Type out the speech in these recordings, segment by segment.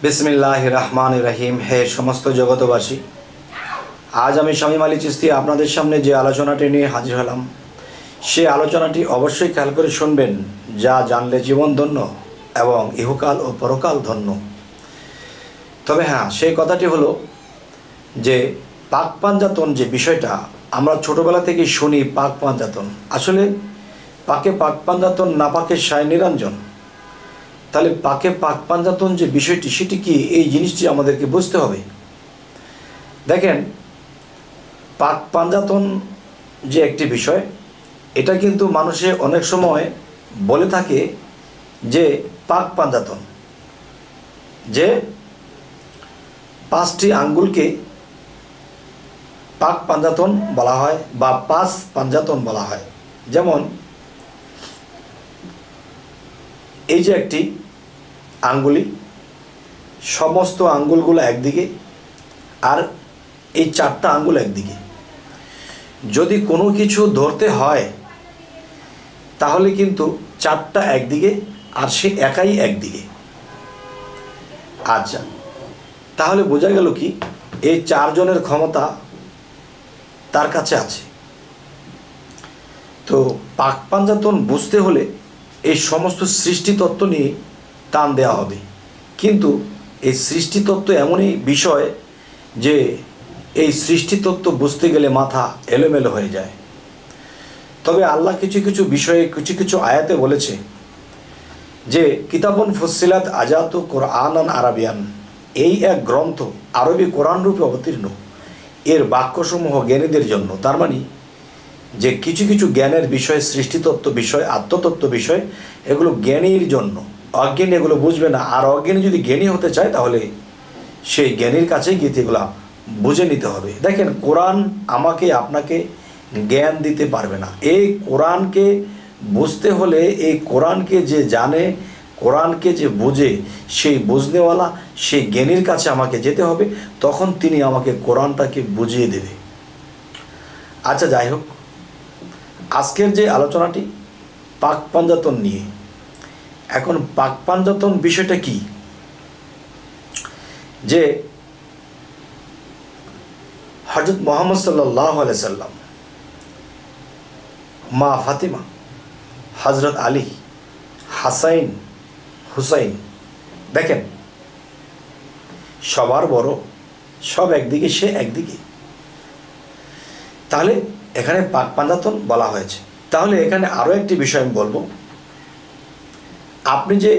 बिस्मिल्लाहिर रहमानिर रहीम। हे समस्त जगतबासी, आज आमी शामीम आली चिश्ती आपनादेर सामने जे आलोचनाटी निये हाजिर हलाम से आलोचनाटी अवश्यई खेयाल करे शुनबेन, जा जानले जीवन धन्य एवं इहकाल ओ परकाल धन्य। तबे हाँ, सेई कथाटी हलो जे पाक पांजातन जे विषयटा आमरा छोटोबेला थेकेई शुनी। पाक पांजातन आसले पाके पाक पांजातन ना पाके साय निरंजन। ताहले पाके पाक पांजातन जे विषयटी सेटी कि एई जिनिसटी आमादेरके बुझते होबे। देखें, पाक पांजातन जे एकटी विषय, एटा किन्तु मानुषे अनेक समय बोले थाके जे पाक पांजातन जे पाँचटी आंगुलके पाक पांजातन बला हय बा पाँच पांजातन बला हय। जेमन এই যে একটি আঙ্গুলি, সমস্ত আঙ্গুলগুলো একদিকে আর এই চারটা আঙ্গুল একদিকে। যদি কোনো কিছু ধরতে হয় তাহলে কিন্তু চারটা একদিকে আর সে একাই একদিকে। আচ্ছা, তাহলে বোঝা গেল কি এই চারজনের ক্ষমতা তার কাছে আছে। তো পাক পাঞ্জাতন বুঝতে হলে এই সমস্ত সৃষ্টিতত্ত্ব নিয়ে টান দেওয়া হবে। কিন্তু এই সৃষ্টিতত্ত্ব এমনই বিষয় যে এই সৃষ্টিতত্ত্ব বুঝতে গেলে মাথা এলোমেলো হয়ে যায়। তবে আল্লাহ কিছু কিছু বিষয়ে কিছু কিছু আয়াতে বলেছে যে কিতাবুন ফুসসিলাত আজাতু কোরআনান আরাবিয়ান, এই এক গ্রন্থ আরবি কোরআন রূপে অবতীর্ণ, এর বাক্যসমূহ জ্ঞানীদের জন্য। তার মানে যে কিছু কিছু জ্ঞানের বিষয়, সৃষ্টিতত্ত্ব বিষয়, আত্মতত্ত্ব বিষয়, এগুলো জ্ঞানীর জন্য। অজ্ঞানী এগুলো বুঝবে না। আর অজ্ঞানী যদি জ্ঞানী হতে চায় তাহলে সেই জ্ঞানীর কাছেই গিয়ে এগুলো বুঝে নিতে হবে। দেখেন, কোরআন আমাকে আপনাকে জ্ঞান দিতে পারবে না। এই কোরআনকে বুঝতে হলে, এই কোরআনকে যে জানে, কোরআনকে যে বোঝে, সেই বুঝনেওয়ালা, সেই জ্ঞানীর কাছে আমাকে যেতে হবে, তখন তিনি আমাকে কোরআনটাকে বুঝিয়ে দেবে। আচ্ছা, যাই হোক, আজকের যে আলোচনাটি পাক পাঞ্জাতন নিয়ে। এখন পাক পাঞ্জাতন বিষয়টা কি? যে হযরত মুহাম্মদ সাল্লাল্লাহু আলাইহি সাল্লাম, মা ফাতিমা, হযরত আলী, হাসাইন, হুসাইন, দেখেন সবার বড়, সব একদিকে, সে একদিকে। তাহলে এখানে পাক পাঞ্জাতন বলা হয়েছে। তাহলে এখানে আরও একটি বিষয় আমি বলবো। আপনি যে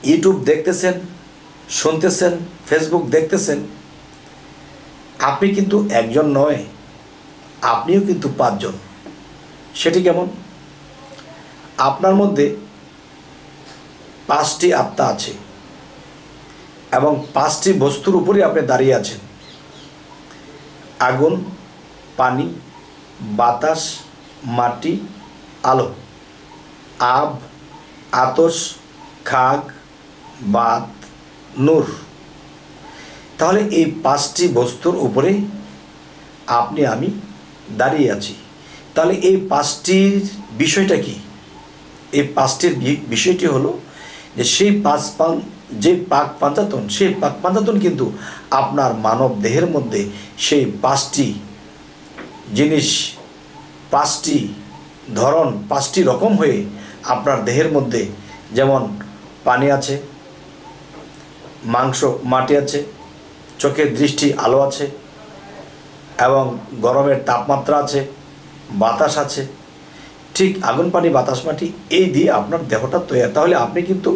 ইউটিউব দেখতেছেন, শুনতেছেন, ফেসবুক দেখতেছেন, আপনি কিন্তু একজন নয়, আপনিও কিন্তু পাঁচজন। সেটি কেমন? আপনার মধ্যে পাঁচটি আত্মা আছে এবং পাঁচটি বস্তুর উপরে আপনি দাঁড়িয়ে আছেন। আগুন, পানি, বাতাস, মাটি, আলো, আব, আতশ, খাগ, বাত, নূর। তাহলে এই পাঁচটি বস্তুর উপরে আপনি আমি দাঁড়িয়ে আছি। তাহলে এই পাঁচটির বিষয়টা কি? এই পাঁচটির বিষয়টি হলো যে সেই যে পাক পাঞ্জাতন, সেই পাক পাঞ্জাতন কিন্তু আপনার মানব দেহের মধ্যে সেই পাঁচটি জিনিস, পাঁচটি ধরন, পাঁচটি রকম হয়ে আপনার দেহের মধ্যে, যেমন পানি আছে, মাংস, মাটি আছে, চোখের দৃষ্টি, আলো আছে, এবং গরমের তাপমাত্রা আছে, বাতাস আছে। ঠিক আগুন, পানি, বাতাস, মাটি, এই দিয়ে আপনার দেহটা তৈরি। তাহলে আপনি কিন্তু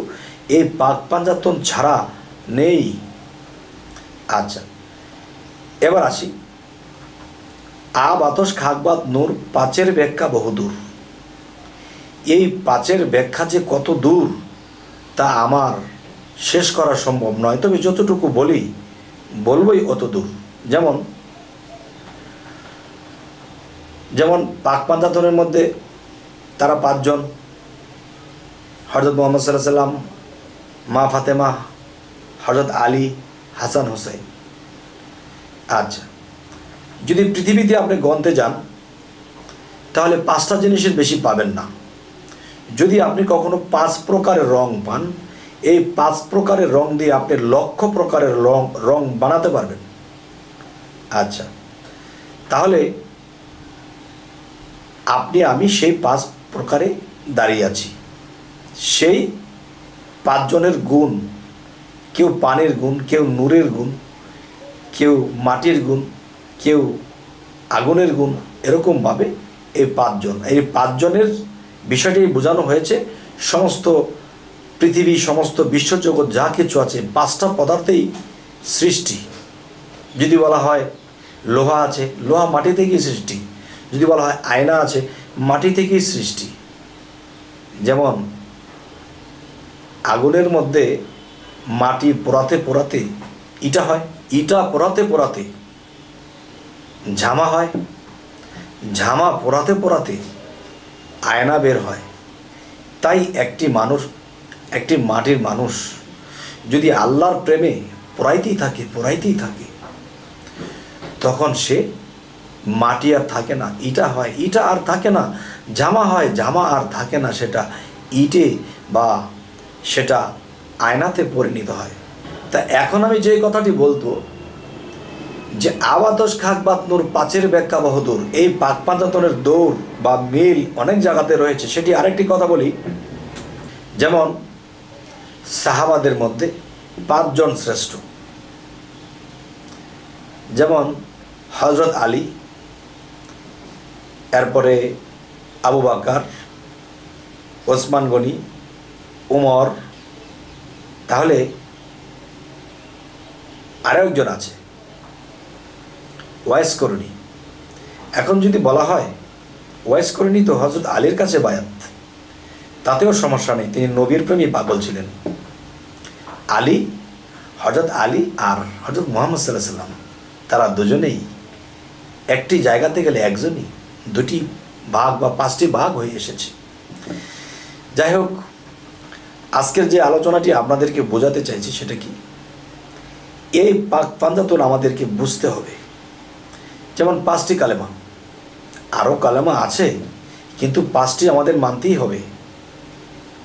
এই পাক পাঞ্জাতন ছাড়া নেই। আচ্ছা, এবার আসি আব, আতশ, খাগ, বাত, নূর, পাঁচের ব্যাখ্যা বহুদূর। এই পাঁচের ব্যাখ্যা যে কত দূর তা আমার শেষ করা সম্ভব নয়। তবে যতটুকু বলবই অত দূর। যেমন পাক পাঞ্জাতনের মধ্যে তারা পাঁচজন: হযরত মুহাম্মদ সাল্লাল্লাহু আলাইহি সাল্লাম, মা ফাতেমা, হযরত আলী, হাসান, হুসাইন। আচ্ছা, যদি পৃথিবীতে আপনি গণতে যান তাহলে পাঁচটা জিনিসের বেশি পাবেন না। যদি আপনি কখনো পাঁচ প্রকারের রং পান, এই 5 প্রকারের রং দিয়ে আপনি লক্ষ প্রকারের রং বানাতে পারবেন। আচ্ছা, তাহলে আপনি আমি সেই 5 প্রকারে দাঁড়িয়ে আছি। সেই 5 জনের গুণ, কেউ পানির গুণ, কেউ নূরের গুণ, কেউ মাটির গুণ, কেউ আগুনের গুণ, এরকমভাবে এই 5 জন, এই 5 জনের বিষয়টি বোঝানো হয়েছে। সমস্ত পৃথিবী, সমস্ত বিশ্বজগৎ যা কিছু আছে 5টা পদার্থেই সৃষ্টি। যদি বলা হয় লোহা আছে, লোহা মাটি থেকেই সৃষ্টি। যদি বলা হয় আয়না আছে, মাটি থেকেই সৃষ্টি। যেমন আগুনের মধ্যে মাটি পোড়াতে পোড়াতে ইটা হয়, ইটা পোড়াতে পোড়াতে ঝামা হয়, ঝামা পোড়াতে পোড়াতে আয়না বের হয়। তাই একটি মানুষ, একটি মাটির মানুষ যদি আল্লাহর প্রেমে পোড়াইতেই থাকে, তখন সে মাটি আর থাকে না, ইটা হয়, ইটা আর থাকে না, জামা হয়, জামা আর থাকে না, সেটা ইটে বা সেটা আয়নাতে পরিণত হয়। তা এখন আমি যে কথাটি বলবো যে আবাতস খাক বাত নূর 5-এর ব্যাখ্যা বহুদূর, এই পাক পাঞ্জাতনের দৌড় বা মিল অনেক জায়গাতে রয়েছে। সেটি আরেকটি কথা বলি, যেমন সাহাবাদের মধ্যে 5 জন শ্রেষ্ঠ। যেমন হযরত আলী, এরপরে আবু বকর, ওসমান গনি, উমর। তাহলে আরও একজন আছে ওয়াইস করণী। এখন যদি বলা হয় ওয়াইস করণী তো হযরত আলীর কাছে বায়াত, তাতেও সমস্যা নেই, তিনি নবীর প্রেমী পাগল ছিলেন। আলী, হযরত আলী আর হযরত মুহাম্মদ সাল্লাল্লাহু আলাইহি সাল্লাম, তারা দুজনেই একটি জায়গাতে গেলে একজনই 2টি ভাগ বা 5টি ভাগ হয়ে এসেছে। যাই হোক, আজকের যে আলোচনাটি আপনাদেরকে বোঝাতে চাইছি সেটা কি, এই পাক পাঞ্জাতন আমাদেরকে বুঝতে হবে। যেমন 5টি কালেমা, আরও কালেমা আছে, কিন্তু 5টি আমাদের মানতেই হবে।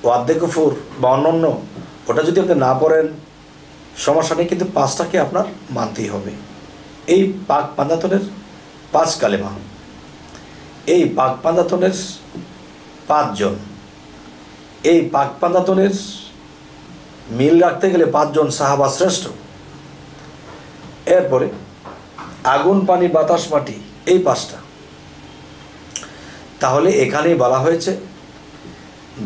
ওয়াদ্দে কুফুর বা অন্যান্য ওটা যদি আপনি না পড়েন সমস্যা নেই, কিন্তু 5টাকে আপনার মানতেই হবে। এই পাক পাঞ্জাতনের 5 কালেমা, এই পাক পাঞ্জাতনের 5 জন, এই পাক পাঞ্জাতনের মিল রাখতে গেলে 5 জন সাহাবা শ্রেষ্ঠ। এরপরে আগুন, পানি, বাতাস, মাটি, এই 5টা। তাহলে এখানেই বলা হয়েছে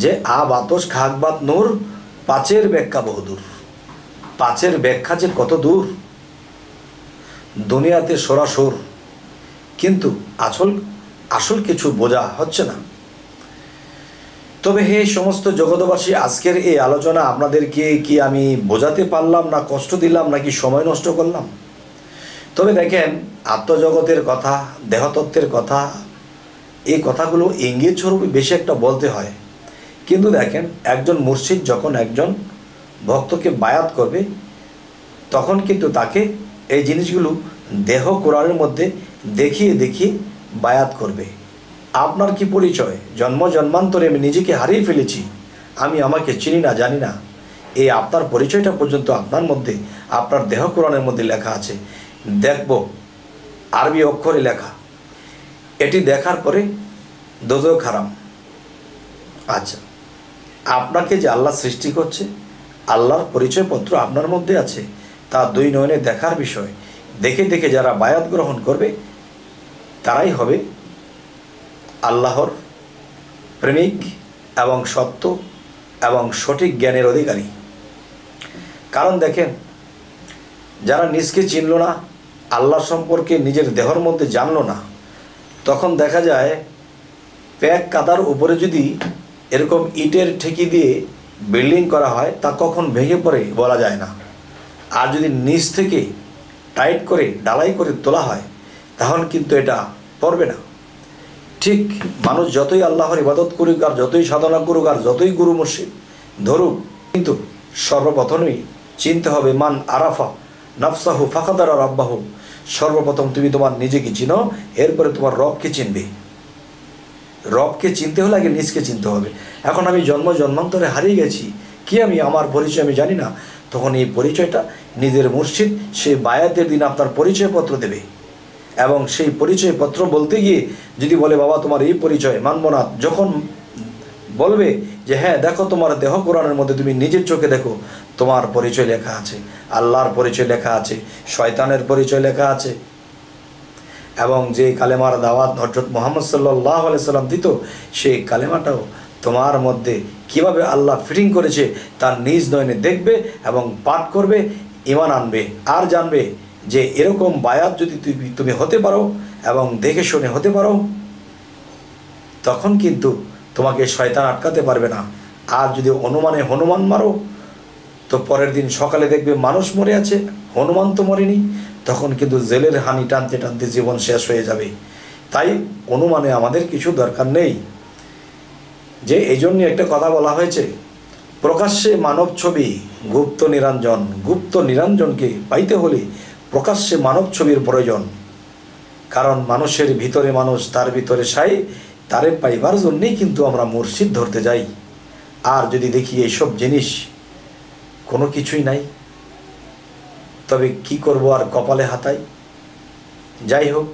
যে বাতস খাক বাত নূর 5-এর ব্যাখ্যা বহুদূর। 5-এর ব্যাখ্যা যে কত দূর, দুনিয়াতে সরাসর, কিন্তু আসল কিছু বোঝা হচ্ছে না। তবে হে সমস্ত জগতবাসী, আজকের এই আলোচনা আপনাদেরকে কি আমি বোঝাতে পারলাম, না কষ্ট দিলাম, নাকি সময় নষ্ট করলাম? তবে দেখেন, আত্মজগতের কথা, দেহতত্ত্বের কথা, এই কথাগুলো ইঙ্গিত স্বরূপ বেশি একটা বলতে হয়। কিন্তু দেখেন, একজন মুর্শিদ যখন একজন ভক্তকে বায়াত করবে, তখন কিন্তু তাকে এই জিনিসগুলো দেহ কোরআনের মধ্যে দেখিয়ে দেখিয়ে বায়াত করবে। আপনার কি পরিচয়? জন্মান্তরে আমি নিজেকে হারিয়ে ফেলেছি, আমি আমাকে চিনি না, জানি না। এই আপনার পরিচয়টা পর্যন্ত আপনার মধ্যে, আপনার দেহ কোরআনের মধ্যে লেখা আছে। দেখব আরবি অক্ষরে লেখা, এটি দেখার পরে দোজখ হারাম। আচ্ছা, আপনাকে যে আল্লাহ সৃষ্টি করছে, আল্লাহর পরিচয়পত্র আপনার মধ্যে আছে, তা 2 নয়নে দেখার বিষয়। দেখে দেখে যারা বায়াত গ্রহণ করবে, তারাই হবে আল্লাহর প্রেমিক এবং সত্য এবং সঠিক জ্ঞানের অধিকারী। কারণ দেখেন, যারা নিজকে চিনল না, আল্লাহ সম্পর্কে নিজের দেহর মধ্যে জানলো না, তখন দেখা যায় প্যাক কাদার উপরে যদি এরকম ইটের ঠেকি দিয়ে বিল্ডিং করা হয়, তা কখন ভেঙে পড়ে বলা যায় না। আর যদি নিচ থেকে টাইট করে ঢালাই করে তোলা হয়, তখন কিন্তু এটা পড়বে না। ঠিক মানুষ যতই আল্লাহর ইবাদত করুক, আর যতই সাধনা করুক, আর যতই গুরু মুর্শিদ ধরুক, কিন্তু সর্বপ্রথমেই চিনতে হবে মান আরাফা নাফসাহু ফাকাদারা রাব্বাহু। সর্বপ্রথম তুমি তোমার নিজেকে চিনো, এরপরে তোমার রবকে চিনবে। রবকে চিনতে হলে আগে নিজকে চিনতে হবে। এখন আমি জন্মান্তরে হারিয়ে গেছি, কি আমি আমার পরিচয় আমি জানি না, তখন এই পরিচয়টা নিজের মুর্শিদ সেই বায়াতের দিন আপনার পরিচয়পত্র দেবে। এবং সেই পরিচয়পত্র বলতে গিয়ে যদি বলে বাবা তোমার এই পরিচয় মানব না, যখন বলবে যে হ্যাঁ দেখো তোমার দেহ কোরআনের মধ্যে তুমি নিজের চোখে দেখো, তোমার পরিচয় লেখা আছে, আল্লাহর পরিচয় লেখা আছে, শয়তানের পরিচয় লেখা আছে। এবং যে কালেমার দাওয়াত হযরত মুহাম্মদ সাল্লাল্লাহু আলাইহি সাল্লাম দিত, সেই কালেমাটাও তোমার মধ্যে কিভাবে আল্লাহ ফিটিং করেছে তার নিজ নয়নে দেখবে এবং পাঠ করবে, ঈমান আনবে। আর জানবে যে এরকম বায়াত যদি তুমি হতে পারো এবং দেখে শুনে হতে পারো, তখন কিন্তু তোমাকে শয়তান আটকাতে পারবে না। আর যদি অনুমানে হনুমান মারো, তো পরের দিন সকালে দেখবে মানুষ মরে আছে, হনুমান তো মরেনি, তখন কিন্তু জেলের হানি টানতে টানতে জীবন শেষ হয়ে যাবে। তাই অনুমানে আমাদের কিছু দরকার নেই। যে এই জন্যই একটা কথা বলা হয়েছে, প্রকাশ্যে মানব ছবি গুপ্ত নিরঞ্জন। গুপ্ত নিরঞ্জনকে পাইতে হলে প্রকাশ্যে মানব ছবির প্রয়োজন। কারণ মানুষের ভিতরে মানুষ, তার ভিতরে সাই, তারে পাইবার জন্যেই কিন্তু আমরা মুর্শিদ ধরতে যাই। আর যদি দেখি এইসব জিনিস কোনো কিছুই নাই, তবে কি করব আর কপালে হাতাই। যাই হোক,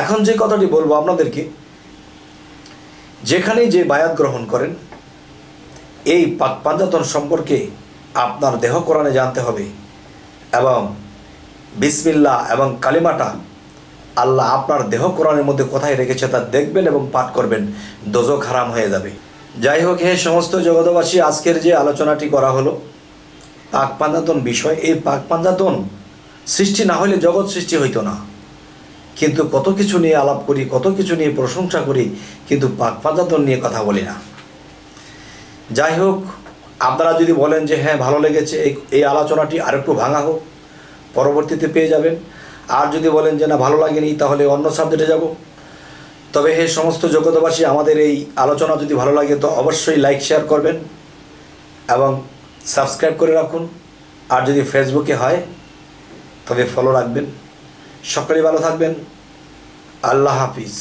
এখন যে কথাটি বলবো আপনাদেরকে, যেখানেই যে বায়াত গ্রহণ করেন, এই পাক পাঞ্জাতন সম্পর্কে আপনার দেহ কোরআনে জানতে হবে এবং বিসমিল্লাহ এবং কালিমাটা আল্লাহ আপনার দেহ কোরআনের মধ্যে কোথায় রেখেছে তা দেখবেন এবং পাঠ করবেন, দোজখ হারাম হয়ে যাবে। যাই হোক, হে সমস্ত জগতবাসী, আজকের যে আলোচনাটি করা হলো পাক পাঞ্জাতন বিষয়, এই পাক পাঞ্জাতন সৃষ্টি না হলে জগৎ সৃষ্টি হইতো না। কিন্তু কত কিছু নিয়ে আলাপ করি, কত কিছু নিয়ে প্রশংসা করি, কিন্তু পাক পাঞ্জাতন নিয়ে কথা বলি না। যাই হোক, আপনারা যদি বলেন যে হ্যাঁ ভালো লেগেছে, এই আলোচনাটি আরেকটু ভাঙা হোক, পরবর্তীতে পেয়ে যাবেন। আর যদি বলেন যে না ভালো লাগেনি, তাহলে অন্য সাবজেক্টে যাব। তবে হে সমস্ত জগতবাসী, আমাদের এই আলোচনা যদি ভালো লাগে তো অবশ্যই লাইক শেয়ার করবেন এবং সাবস্ক্রাইব করে রাখুন। আর যদি ফেসবুকে হয় তবে ফলো রাখবেন। সকলেই ভালো থাকবেন। আল্লাহ হাফিজ।